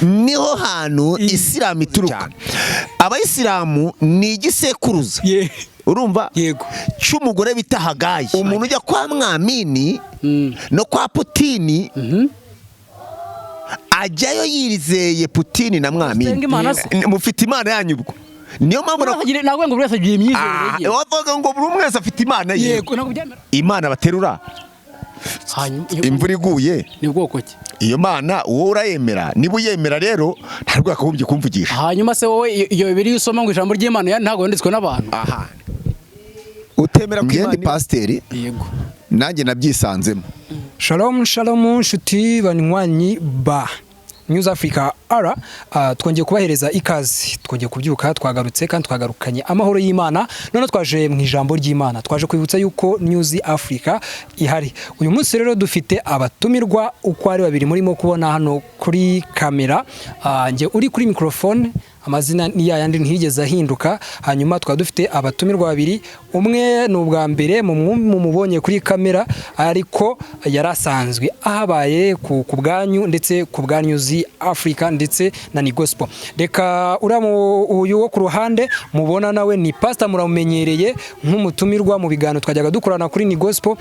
niho hantu Isilamu ituruka. Abayisilamu ni igisekuruza urumva cy'umugore bita Hagayi. Umuntu ujya kwa Mwamini no kwa Putini ajyayo yirizeye Putini na Mwamini mufite imana yanyu ubwo. Niyo mpamvu nagwe ngo buri wese agiye imyizerere ye. Wavuga ngo buri umwe afite imana ye. Imana baterura imvura iguye ni bwoko ki? Iyo mana uwo urayemera, niba uyemera rero ntabwo akagombye kumvugisha. Hanyuma se wowe iyo Bibiliya usoma ngo ijambo ry'Imana ntabwo yanditswe n'abantu. Utemera ko Imana pasiteri? Yego. Nanjye nabyisanzemo. Shalom shalom nshuti banywanyi ba News Africa ara twongeye kubahereza ikazi, twongeye kubyuka, twagarutse kandi twagarukanye amahoro y'Imana. None twaje mu ijambo ry'Imana, twaje kwibutsa yuko News Africa ihari. Uyu munsi rero dufite abatumirwa uko ari babiri murimo kubona hano kuri kamera. Nge uri kuri microphone, amazina ni yayandi ntiyigeze ahinduka. Hanyuma twaba dufite abatumirwa babiri, umwe ni ubwa mbere mumubonye kuri kamera ariko yarasanzwe ahabaye ku bwanyu ndetse ku bwa News Africa ndetse na ni gospel. Reka uyu wo ku ruhande mubona nawe ni pastor, muramumenyereye nk'umutumirwa mu biganiro twajyaga dukorana kuri ni gospel.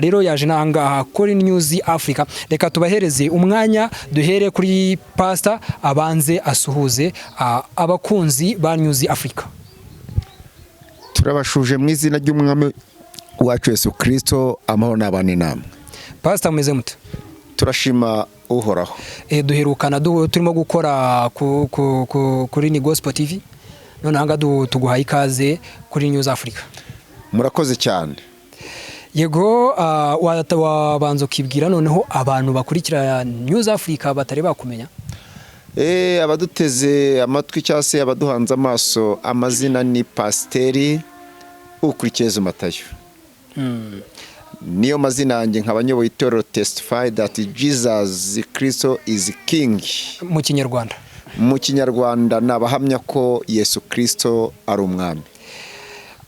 Rero yaje nangaha kuri News Africa. Reka tubahereze umwanya, duhere kuri pastor abanze asuhuze abakunzi ba News Africa. Turabashuje mu izina ry'umwami wacu Yesu Kristo, amahoro n'abane namwe. Pastor meze mute? Turashima uhoraho. Duherukana turimo gukora kuri ni gospel TV, none hanga tuguhaye ikaze kuri News Africa. Murakoze cyane. Yego, wabanza ukibwira noneho abantu bakurikira News Africa batari bakumenya. Abaduteze amatwi cyangwa se abaduhanze amaso, amazina ni Pasiteri Ukurikije Matayo. Niyo mazina yanjye nk'abanyoboye itorero Testify that Jesus Christ is King. Mu Kinyarwanda. Mu Kinyarwanda nabahamya ko Yesu Kristo ari umwami.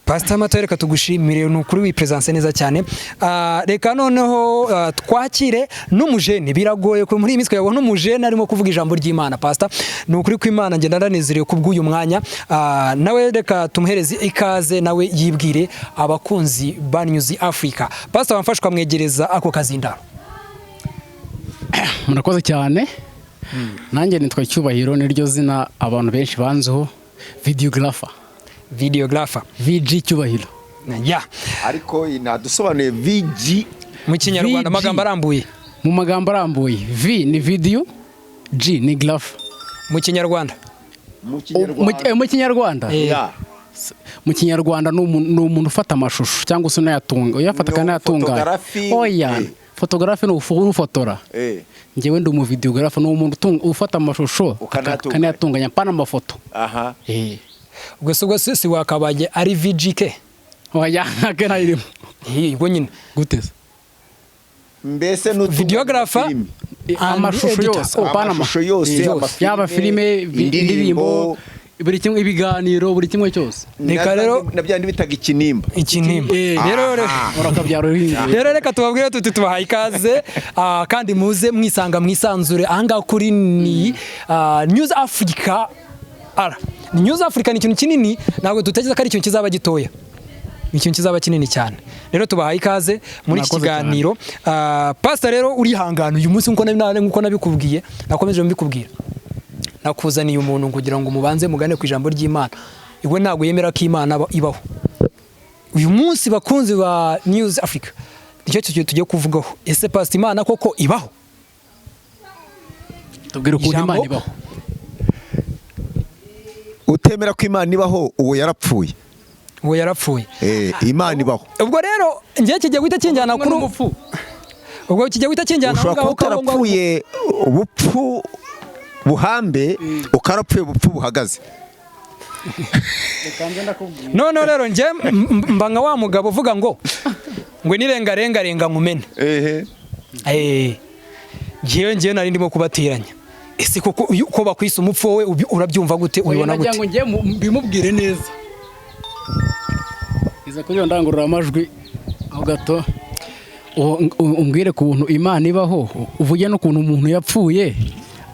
Pastor Matayo, reka tugushimire n'ukuri wipresence neza cyane. Reka noneho twakire n'umujene. Biragoye ko muri imitwe yabona n'umujene arimo kuvuga ijambo ry'Imana. Pastor, n'ukuri ko Imana ngenda ndanezerewe kubw'uyu mwanya. Nawe reka tumuhereze ikaze nawe yibwire abakunzi ba News Africa. Pastor, wamfashwa mwegereza ako kazindaro. Murakoze cyane. Nanjye nitwa Cyubahiro, niryo zina abantu benshi banzeho, videographer VG Cyubahiro. Ariko inadusobanuye VG mu Kinyarwanda amagambo arambuye. Mu magambo arambuye, V ni video, G ni graph. Mu Kinyarwanda. Mu Kinyarwanda. Mu Kinyarwanda ni umuntu ufata amashusho cyangwa se unayatunga. Uyafata kandi ayatunga. Oya, photography ni ufotora. Ngewe ndi mu videographer, ni umuntu ufata amashusho kandi ayatunganya pana amafoto. Ubwo si wakabaye ari VGK. Oya, akena irimo. Ubwo nyine guteza. Mbese no videographer amashusho yose, pana amashusho yose, yaba filime, indirimbo, buri kimwe, ibiganiro, buri kimwe cyose. Reka rero nabyandi bitaga ikinimba. Rero reka tubabwire tubahaye ikaze kandi muze mwisanga mwisanzure anga kuri ni News Africa. News Africa ni ikintu kinini, ntabwo dutekereza ko ari ikintu kizaba gitoya. Ni ikintu kizaba kinini cyane. Rero tubahaye ikaze muri iki kiganiro. Pastor rero urihangana uyu munsi nkuko nabikubwiye, nakomeje mbikubwira. Nakuzaniye umuntu kugira ngo mubanze mugane ku ijambo ry'Imana. Iwe ntabwo yemera ko Imana ibaho. Uyu munsi bakunzi ba News Africa, nicyo tugiye kuvugaho. Ese Pastor, Imana koko ibaho? Tubwire ukuntu Imana ibaho. Utemera ko Imana ibaho, uwo yarapfuye. Uwo yarapfuye. Imana ibaho. Ubwo rero ngiye kijya guhita kinjyana kuri umupfu. Ubwo kijya guhita kinjyana ushobora kutarapfuye ubupfu buhambe, ukarapfuye ubupfu buhagaze. None rero ngiye mba nka wa mugabo uvuga ngo nirenga nkumene. Ngiye nari ndimo kubatiranya. Ese koko uko bakwisa umupfu wowe urabyumva gute, ubibona gute? Ngo ngiye mbimubwire neza. Iza kuri ndangurura amajwi aho gato umbwire ku buntu Imana ibaho, uvuge no kuntu umuntu yapfuye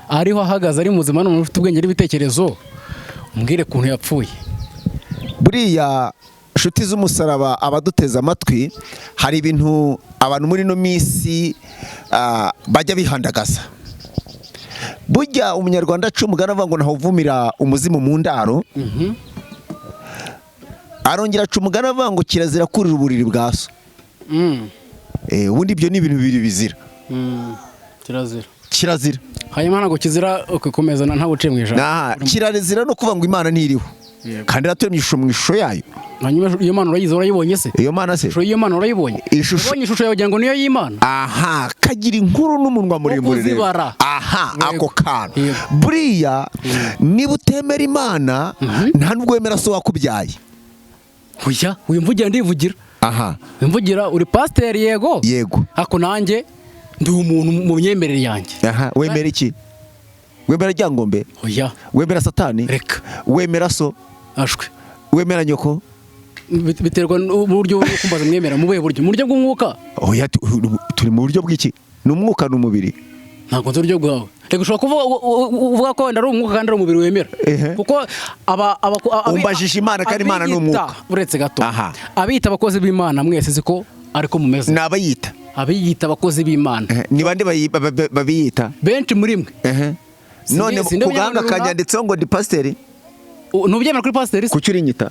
ariho ahagaze ari muzima n'umuntu ufite ubwenge n'ibitekerezo umbwire ukuntu yapfuye. Buriya inshuti z'umusaraba abaduteza amatwi, hari ibintu abantu muri no minsi bajya bihandagaza. Burya umunyarwanda aca umugani avuga ngo ntawuvumira umuzimu mu ndaro. Arongera aca umugani avuga ngo kirazira kurira uburiri bwa so. Ubundi ibyo ni ibintu bibiri bizira. Kirazira. Hanyuma ntabwo kizira ukomeza ntabwo uciye mu ijana. Kirazira no kuvuga ngo Imana ntiriho. Kandi yaturemye ishusho mu ishusho yayo. Hanyuma iyo Mana urayizi, urayibonye se? Iyo Mana se? Iyo Mana urayibonye? Ubonye ishusho yawe ugira ngo niyo y'Imana? Aha, kagira inkuru n'umunwa muremure. Aha, ako kana. Buriya niba utemera Imana nta nubwo wemera so wakubyaye. Oya, wimvugira ndivugira. Aha. Wimvugira uri pasiteri yego? Yego. Ako nanjye ndi umuntu mu myemerere yanjye. Aha, wemera iki? Wemera ryangombe? Oya. Wemera Satani? Reka. Wemera so? Ashwe. Wemera nyoko? Biterwa n'uburyo kumbaza mwemera mu buhe buryo? Mu buryo bw'umwuka? Oya, turi mu buryo bw'iki? N'umwuka n'umubiri. Ntabwo nzi uburyo bwawe. Reka ushobora kuvuga ko wenda ari umwuka kandi ari umubiri wemera. Kuko umbajije Imana kandi Imana ni umwuka. Uretse gato. Abiyita abakozi b'Imana mwese siko ariko mumeze. Ni abayita. Abiyita abakozi b'Imana. Ni bande babiyita? Benshi muri mwe. None kuganga kanyanditseho ngo ndi pasiteri. Nubyemera kuri pasiteri? Kuki uri nyita?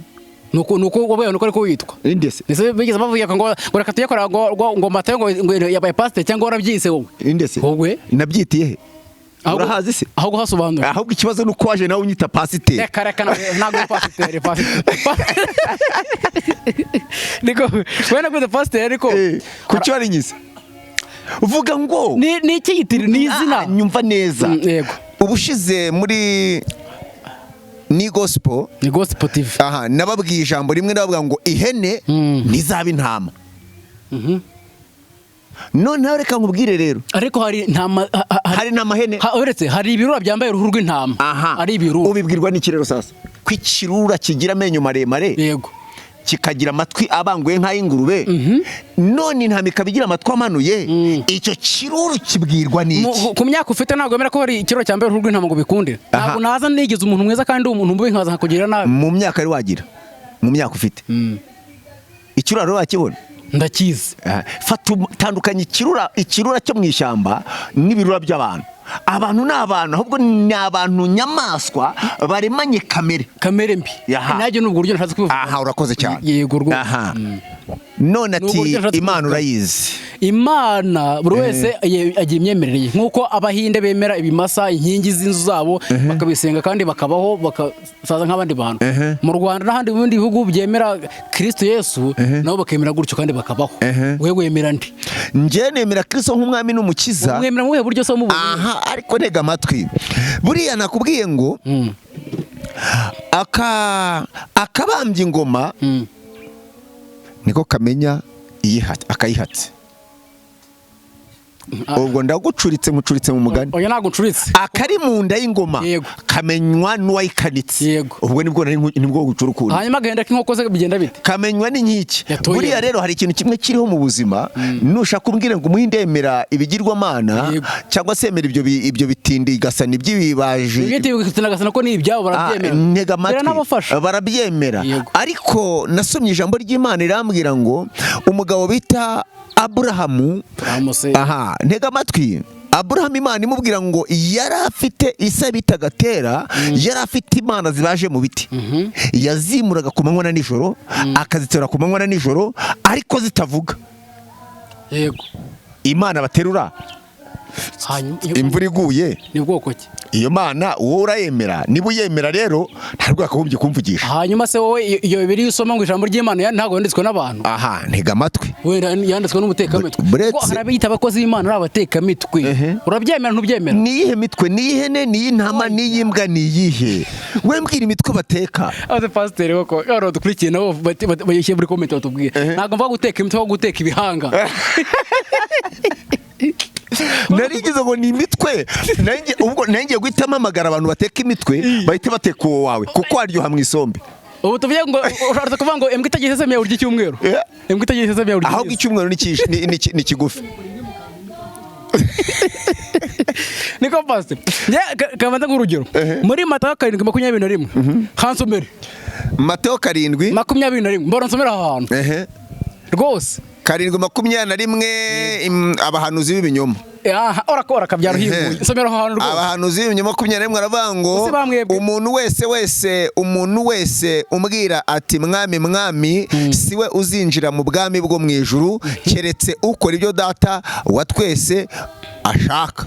Nuko wabaye nuko ariko witwa. Indese. Nese bigeze bavuga ngo reka tuyakora ngo matayo ngo yabaye pasiteri cyangwa warabyise wowe. Indese. Wowe nabyitiye he? Urahazi se? Aho guhasobanura. Ahubwo ikibazo nuko waje nawe unyita pasiteri. Reka ntabwo pasiteri. Niko wena kwita pasiteri ariko kuki wari nyise? Uvuga ngo ni iki yitiri ni izina. Nyumva neza. Yego. Ubushize muri ni gospel TV. Aha, nababwiye ijambo rimwe nabavuga ngo ihene ntizaba intama. None reka nkubwire rero. Ariko hari ntama hari n'amahene. Uretse hari ibirura byambaye uruhu rw'intama. Ari ibirura. Ubibwirwa n'ikirero sasa. Kw'ikirura kigira amenyo maremare. Yego. Kikagira amatwi abanguye nk'ay'ingurube. None intama ikabigira amatwi amanuye. Icyo kiruru kibwirwa n'iki? Ku myaka ufite ntabwo wemera ko hari ikiro cyambaye uruhu rw'intama ngo bikunde. Ntabwo naza nigeze umuntu mwiza kandi umuntu mubi nkaza nkakugira nabi. Mu myaka ari wagira. Mu myaka ufite. Ikirura wakibona? Ndakizi. Fata tandukanye ikirura cyo mu ishyamba n'ibirura by'abantu. Abantu ni abantu, ahubwo ni abantu nyamaswa baremanye kamere mbi. Najye n'ubwo buryo nashatse kubivuga. Aha, urakoze cyane. Yego rwo. Aha. None ati Imana urayizi. Imana buri wese agiye imyemerere nkuko abahinde bemera ibimasa, inkingi z'inzu zabo bakabisenga kandi bakabaho bakasaza nk'abandi bantu. Mu Rwanda n'ahandi mu bindi bihugu byemera Kristo Yesu nabo bakemera gutyo kandi bakabaho. Wewe wemera ndi? Nje nemera Kristo nk'umwami n'umukiza. Wemera mu buryo so mu Aha, ariko ntega amatwi. Buriya nakubwiye ngo akabambye ingoma niko kamenya akayihatse. Ubwo ndagucuritse mu mugani. Oya ntago ncuritse. Akari mu nda y'ingoma kamenywa n'uwayikanitse. Ubwo nibwo gucura ukuntu. Hanyuma agenda k'inkoko ze bigenda bite? Kamenywa n'inkiki. Buriya rero hari ikintu kimwe kiriho mu buzima, nushaka kumbwira ngo umuhindemera ibigirwamana cyangwa se emera ibyo bitindi gasana ibyibibaje. Ibyo gasana ko ni ibyabo barabyemera. Ntega amatwi barabyemera. Ariko nasomye ijambo ry'Imana irambwira ngo umugabo bita Aburahamu. Aha, ntega amatwi. Aburahamu Imana imubwira ngo yari afite isa bitaga Tera, yari afite imana zibaje mu biti. Yazimuraga ku manywa na nijoro, akazitera ku manywa na nijoro, ariko zitavuga. Yego. Imana baterura. Imvura iguye. Ni bwoko ki? Iyo mana wowe urayemera. Niba uyemera rero ntabwo akagombye kumvugisha. Hanyuma se wowe iyo bibiri usoma ngo ijambo ry'Imana ntabwo yanditswe n'abantu. Aha, ntega amatwi. Wenda yanditswe n'umutekamutwe. Ko harabiyita abakozi b'Imana ari abatekamitwe. Urabyemera ntubyemera? Niyihe mitwe? Niyihene, niyintama, niyimbwa, niyihe? We mbwira imitwe bateka. Ase pasiteri wako yaro dukurikiye nabo bayishyira muri comment batubwira. Ntabwo mvuga guteka imitwe, ahubwo guteka ibihanga. Narigize ngo ni imitwe. Nanjye guhitamo amagara abantu bateka imitwe bahite bateka uwo wawe kuko aryoha mu isombe. Ubu tuvuye ngo urashaka kuvuga ngo embwa itagiye sesame urya icyumweru. Embwa itagiye sesame urya. Ahubwo icyumweru ni kigufi. niko pastor kabanza nk'urugero muri Matayo 7:21 hansomere Matayo 7:21 mbona nsomera ahantu rwose 7:21 abahanuzi b'ibinyoma orakora kabyaro hivuye nsomera ahantu rwose abahanuzi b'ibinyoma 21 aravuga ngo umuntu wese umbwira ati mwami siwe uzinjira mu bwami bwo mu ijuru keretse ukora ibyo data wa twese ashaka.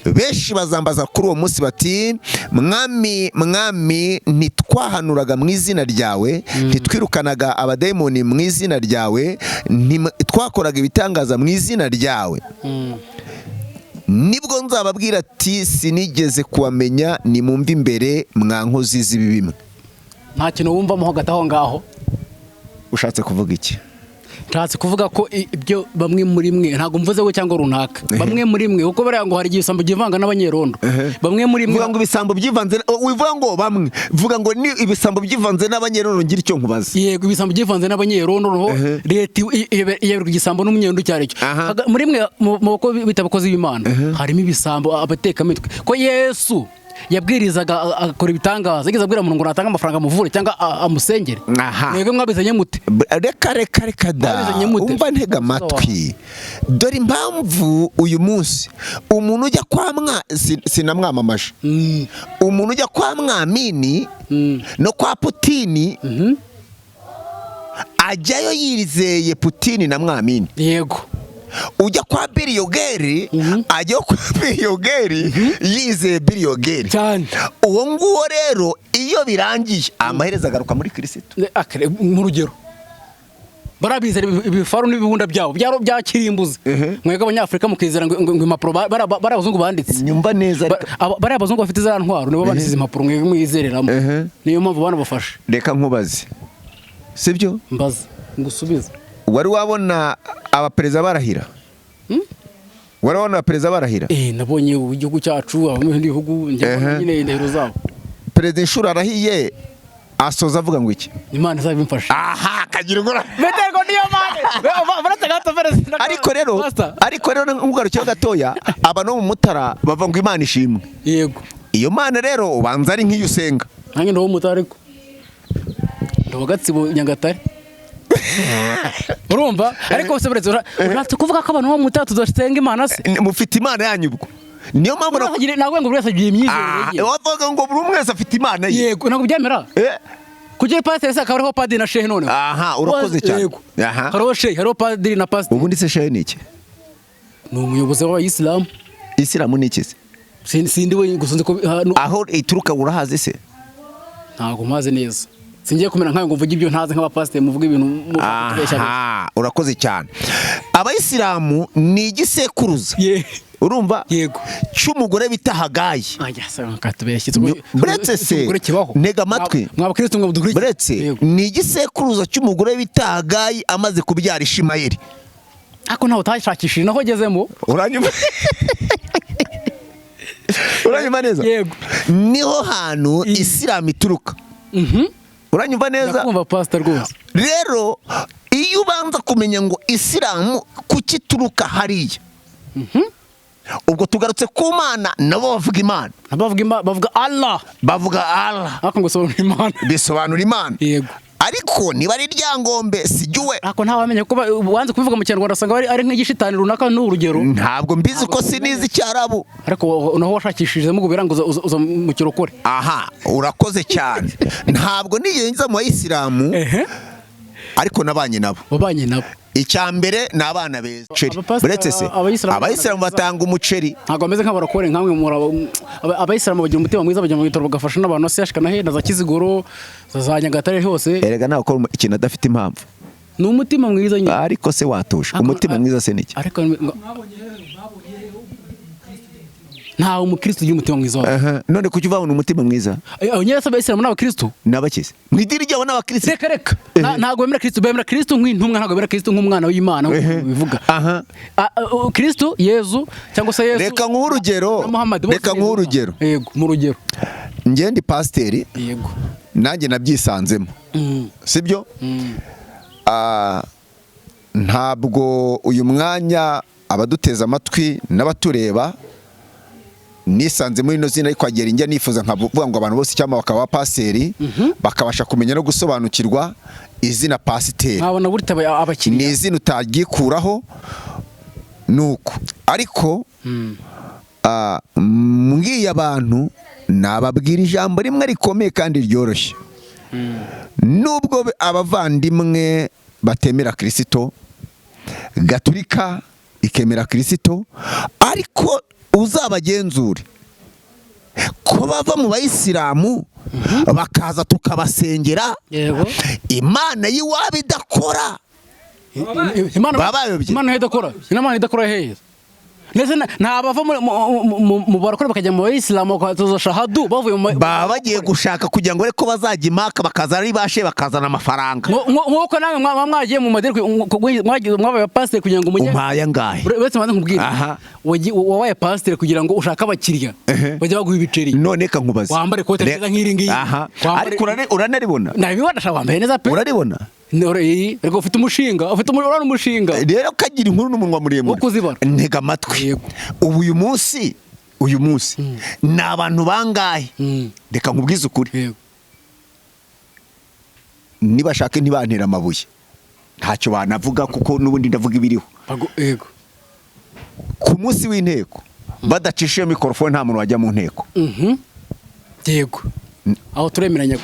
Benshi bazambaza kuri uwo munsi bati mwami ntitwahanuraga mu izina ryawe, ntitwirukanaga abadayimoni mu izina ryawe, twakoraga ibitangaza mu izina ryawe. Nibwo nzababwira ati sinigeze kubamenya, nimumve imbere mwa nkozi z'ibibi. Nta kintu wumvamo hagati aho ngaho. Ushatse kuvuga iki? Nshatse kuvuga ko ibyo bamwe muri mwe ntago mvuze we cyangwa runaka, bamwe muri mwe uko bariya ngo hari igisambo givanga n'abanyerondo, bamwe muri mwe vuga ngo ibisambo byivanze, wivuga ngo bamwe vuga ngo ni ibisambo byivanze n'abanyerondo, ngira icyo nkubaza. Yego, ibisambo byivanze n'abanyerondo, leta yeberwa igisambo n'umunyendo cyari cyo. Muri mwe mu ko bitabakoze b'Imana harimo ibisambo abateka mitwe ko Yesu yabwirizaga akora ibitangaza, yigeze abwira umuntu ngo natanga amafaranga muvure cyangwa amusengere. Mwebwe mwabizanye mute? Reka da umva ntega amatwi. Dore impamvu uyu munsi umuntu ujya kwa sinamwamamaje, umuntu ujya kwa Mwamini no kwa Putini ajyayo yirizeye Putini na Mwamini. Yego. Ujya kwa Biliyogeri ajyayo kwa Biliyogeri yizeye Biliyogeri cyane. Uwo nguwo rero iyo birangiye amaherezo agaruka muri Kristo. Mu rugero barabizera ibifaru n'ibihunda byabo byakirimbuze. Mwega abanyafrika mukizera ngo impapuro barabazungu banditse. Nyumva neza barabazungu bafite za ntwaro nibo banditse impapuro mwega mwizereramo. Niyo mpamvu bana bafashe. Reka nkubaze, sibyo? Mbaza ngusubize. Wari wabona abaperezida barahira? Wari wabona abaperezida barahira? Nabonye igihugu cyacu abandi bihugu nyine indahiro zabo. Perezida inshuro arahiye asoza avuga ngo iki? Imana izabimfasha. Aha, kagira ngora. Metego niyo mane. Baratagato perezida. Ariko rero ngugarukiye gatoya, aba no mu Mutara bava ngo Imana ishimwe. Yego. Iyo Mana rero ubanza ari nk'iyo usenga. Nange ndo Mutara ariko. Ndo Gatsibo Nyagatare. Urumva? Ariko se buretse uratse kuvuga ko abantu bo Mutara tuzasenga Imana se. Mufite Imana yanyu ubwo. Niyo mpamvu nagwe ngo buri wese agiye imyizerere ye. Wavuga ngo buri wese afite Imana ye. Yego, ntabwo byemera. Kugira pastor se akabariho padiri na shehe none. Aha, urakoze cyane. Aha. Hariho shehe, hariho padiri na pastor. Ubundi se shehe ni iki? Ni umuyobozi w'Abayisilamu. Isilamu ni iki se? Sindi we gusunze ko aho ituruka urahaze se? Ntago maze neza. Singiye kumera nkayo ngo mvuge ibyo ntaze nk'abapasiteri muvuga ibintu mubesha. Urakoze cyane. Abayisilamu ni igisekuruza. Urumva? Yego. Cy'umugore bita Hagayi. Buretse se ntega amatwi. Mwabakristo mwe budukurikiye. Buretse ni igisekuruza cy'umugore bita Hagayi amaze kubyara Ishimayeli. Ako naho utashakishije naho gezemo. Uranyuma. Uranyuma neza? Yego. Niho hantu Islam ituruka. Uranyumva neza? Nakumva pastor rwose. Rero iyo ubanza kumenya ngo Islam kuki turuka hariya. Ubwo tugarutse ku Mana nabo bavuga Imana. Bavuga Allah. Bavuga Allah. Ako ngo sobanura Imana. Bisobanura Imana. Yego. Ariko niba ari ryangombe sijuwe. Ako nta wamenye ko wanze kubivuga mu Kinyarwanda asanga ari nk'igishitani runaka n'urugero. Ntabwo mbizi ko sinizi Cyarabu. Ariko naho washakishije mu birango uza mu kirokore. Aha, urakoze cyane. Ntabwo niyenza mu Bayisilamu. Ariko nabanye nabo. Wabanye nabo. Icyambere nabana beza. Buretse se Abayisilamu batanga umuceri. Ntabwo bameze nk'abarokore nkamwe Abayisilamu bagira umutima mwiza bajya mu bitaro bagafasha n'abantu sashika na henda za Kiziguro za Nyagatare hose. Erega nawe ko ikintu adafite impamvu. Ni umutima mwiza nyine. Ariko se watusha. Umutima mwiza se niki? Ariko nta umukristo ugira umutima mwiza. None kuki uvabona umutima mwiza? Abanyese Abayisilamu n'abakristo n'abakize mwidiri ryabo n'abakristo. Reka ntago bemera Kristo, bemera Kristo nk'intumwa, ntago bemera Kristo nk'umwana w'Imana bivuga. Kristo Yezu cyangwa se Yesu. Reka nk'urugero. Yego, mu rugero. Ngiye ndi pasiteri. Yego. Nanjye nabyisanzemo. Sibyo? Ntabwo uyu mwanya abaduteza amatwi n'abatureba nisanze muri ino zina ariko agera njya nifuza nkavuga ngo abantu bose cyangwa bakaba pasiteri bakabasha kumenya no gusobanukirwa izina pasiteri. nkabona burita abakiriya ni izina utagikuraho nuko ariko mbwiye abantu nababwira ijambo rimwe rikomeye kandi ryoroshye. Nubwo abavandimwe batemera Kristo, Gatulika ikemera Kristo, ariko uzabagenzure ko bava mu bayisilamu bakaza tukabasengera, Imana y'iwabo idakora. Imana idakora hehe? Ndetse ntabava mu barakora bakajya mu bayisilamu bakatoza shahadu bavuye mu baba bagiye gushaka kugira ngo reko bazajya imaka bakaza ari bashe bakazana amafaranga. Nkuko namwe mwagiye mu madini mwabaye pasiteri kugira ngo mujye umpaya ngahe. Uretse maze nkubwira wabaye pasiteri kugira ngo ushaka abakiriya bajya baguha ibiceri. None ka nkubaza wambare kote neza nk'iri ngiyi ariko uranaribona. Nabibona sha wambaye neza pe. Uraribona rego ufite umushinga umushinga rero kagira inkuru n'umunwa muremure ntega amatwi. Ubu uyu munsi ni abantu bangahe? Reka nkubwize ukuri, nibashake ntibantera amabuye ntacyo banavuga kuko n'ubundi ndavuga ibiriho. Ku munsi w'inteko badacishije mikorofone nta muntu wajya mu nteko. Yego aho turemeranyaho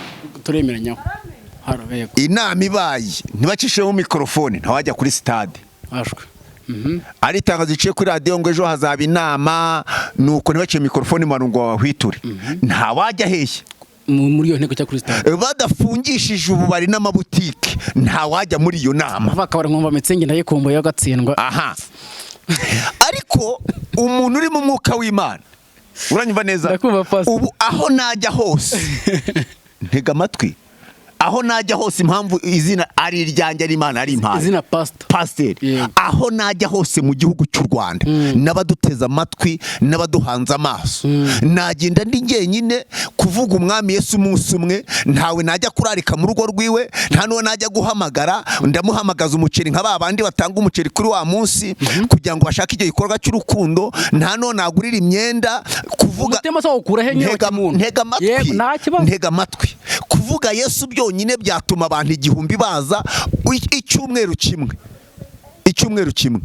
inama ibaye ntibacishemo mikorofone ntawajya kuri stade. Ari itangazo iciye kuri radiyo ngo ejo hazaba inama nuko ntibaciye mikorofone mu ngo wahwiture, ntawajya heshye muri iyo nteko cya kuri stade. Badafungishije ububari n'amabutike ntawajya muri iyo nama. Bakabara nkumva Mitsenge naye kombo yagatsindwa. Ariko umuntu uri mu mwuka w'Imana uranyumva neza. Ubu aho najya hose ntega amatwi, aho najya hose impamvu izina ari iryanjye ari Imana ari impano izina pasiteri. Aho najya hose mu gihugu cy'u Rwanda n'abaduteza amatwi n'abaduhanze amaso, nagenda ndi njyenyine kuvuga umwami Yesu umunsi umwe. Ntawe najya kurarika mu rugo rwiwe, nta n'uwo najya guhamagara. Ndamuhamagaza umuceri nka babandi batanga umuceri kuri wa munsi kugira ngo bashake icyo gikorwa cy'urukundo. Nta n'uwo nagurira imyenda kuvuga ntega amatwi kuvuga Yesu byonyine byatuma abantu igihumbi baza icyumweru kimwe.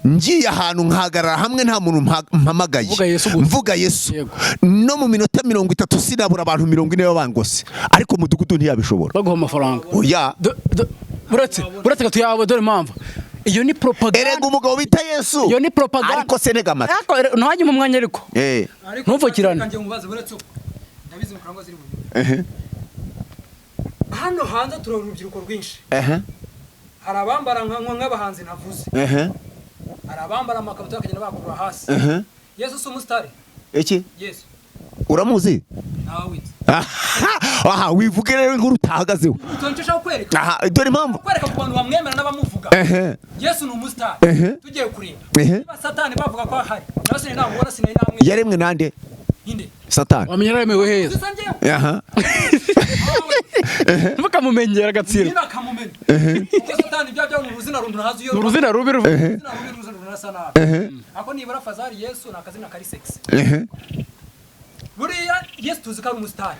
Ngiye ahantu nkahagarara hamwe nta muntu mpamagaye mvuga Yesu no mu minota 30 sinabura abantu 40 babangose, ariko mudugudu ntiyabishobora baguha amafaranga. Oya buretse ko tuyabo dore impamvu iyo ni propaganda. Erega umugabo bita Yesu iyo ni propaganda, ariko se ntega amatwi ntwajye mu mwanya ariko ntuvukirane. Hano hanze turabona urubyiruko rwinshi. Hari abambara nk'abahanzi navuze. Hari abambara amakabutura akagenda bakura hasi. Yesu si umusitari. Iki? Yesu. Uramuzi? Nawe. Wivuge rero inkuru utahagazeho. Utoncisha kwereka. Dore impamvu. Kwereka ku bantu bamwemera n'abamuvuga. Yesu ni umusitari. Tugiye kurinda. Satani bavuga ko ahari. Nase ntabwo sinari namwe. Yaremwe nande? Satani. Wamenye yaremewe heza. Bakamumenyera agatsiro. Niba kamumenye. Satani byajya mu ruzina runtu hazi yo. Uruzina rubi rubi. Ako nibara Fazari Yesu nakazina kari sexy. Buriya Yesu tuzi ko ari umusitari.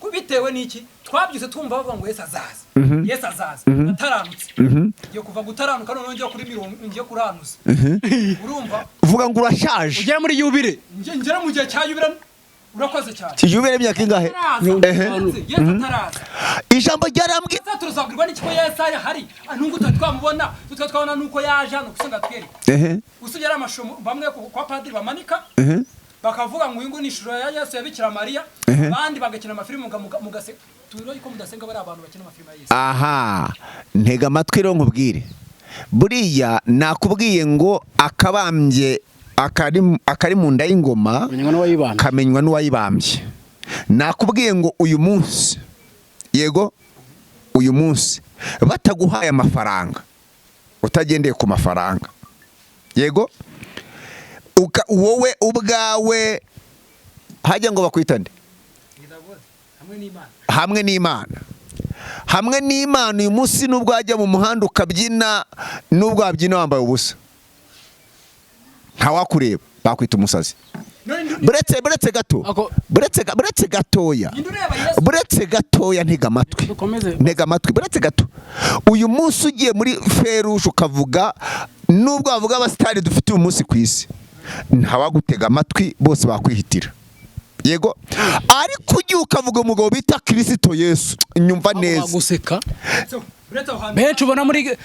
Kubitewe n'iki? Twabyuse tumva bavuga ngo Yesu azaza. Yesu azaza. Ataranutse. Yo kuva gutaranuka none ngiye kuri ngiye kuranuza. Urumva? Uvuga ngo urashaje. Ugera muri yubire. Ngera mu gihe cya yubire. Urakoze cyane. Yubire imyaka ingahe? Yesu ataraza. Ijambo ryarambwe. Turasabwirwa n'iki ko Yesu hari. Nungu twamubona, twabona nuko yaje hano kusanga twereka. Usugera amashomo bamwe kwa padiri bamanika. Bakavuga ngo uyu ni ishusho ya Yesu ya Bikira Mariya, abandi bagakina amafilime mugase turo iko mudasenga bari abantu bakina amafilime ya Yesu. Ntega amatwi rero nkubwire. Buriya nakubwiye ngo akabambye akari mu nda y'ingoma kamenywa n'uwayibambye. Nakubwiye ngo uyu munsi bataguhaye amafaranga utagendeye ku mafaranga wowe ubwawe hajya ngo bakwitande hamwe n'Imana uyu munsi nubwo wajya mu muhanda ukabyina nubwo wabyina wambaye ubusa ntawakureba bakwita umusazi. buretse gato buretse gatoya buretse gatoya ntega amatwi buretse gato uyu munsi ugiye muri feruje ukavuga nubwo bavuga abasitari dufite uyu munsi ku isi ntawagutega amatwi bose bakwihitira yego ariko ugiye ukavuga umugabo bita Kristo Yesu nyumva neza guseka benshi ubona muri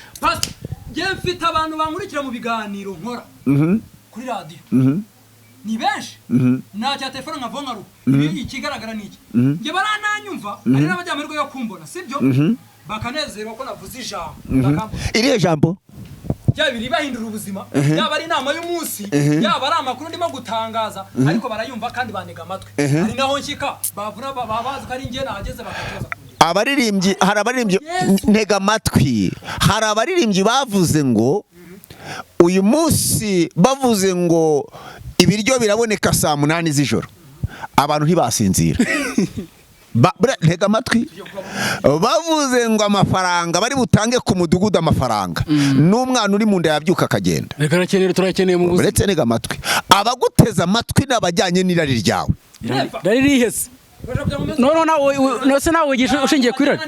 ngiye mfite abantu bankurikira mu biganiro nkora kuri radio ni benshi nta cya telefone nka vonga ikigaragara niki nge barananyumva ari n'abajyamerwa yo kumbona sibyo bakanezerwa ko navuze ijambo irihe jambo yaba iribahindura ubuzima yaba ari inama y'umunsi yaba ari amakuru ndimo gutangaza ariko barayumva kandi banega amatwi ari naho nshyika bavuna babazi ko ari nge nahageze bakakibaza abaririmbyi hari abaririmbyi ntega amatwi hari abaririmbyi bavuze ngo uyu munsi bavuze ngo ibiryo biraboneka saa 8 z'ijoro abantu ntibasinzira ntega amatwi bavuze ngo amafaranga bari butange ku mudugudu amafaranga n'umwana uri mu nda yabyuka akagenda turakeneye mu buzima uretse ntega amatwi abaguteza amatwi n'abajyanye n'irari ryawe rihese nawe wigisha ushingiye ku irari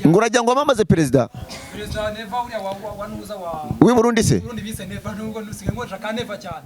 ngo urajya ngo wamamaze perezida Neva uriya wa nuza wa w'i Burundi se Burundi bise Neva nubwo nusigaye ngoja ka Neva cyane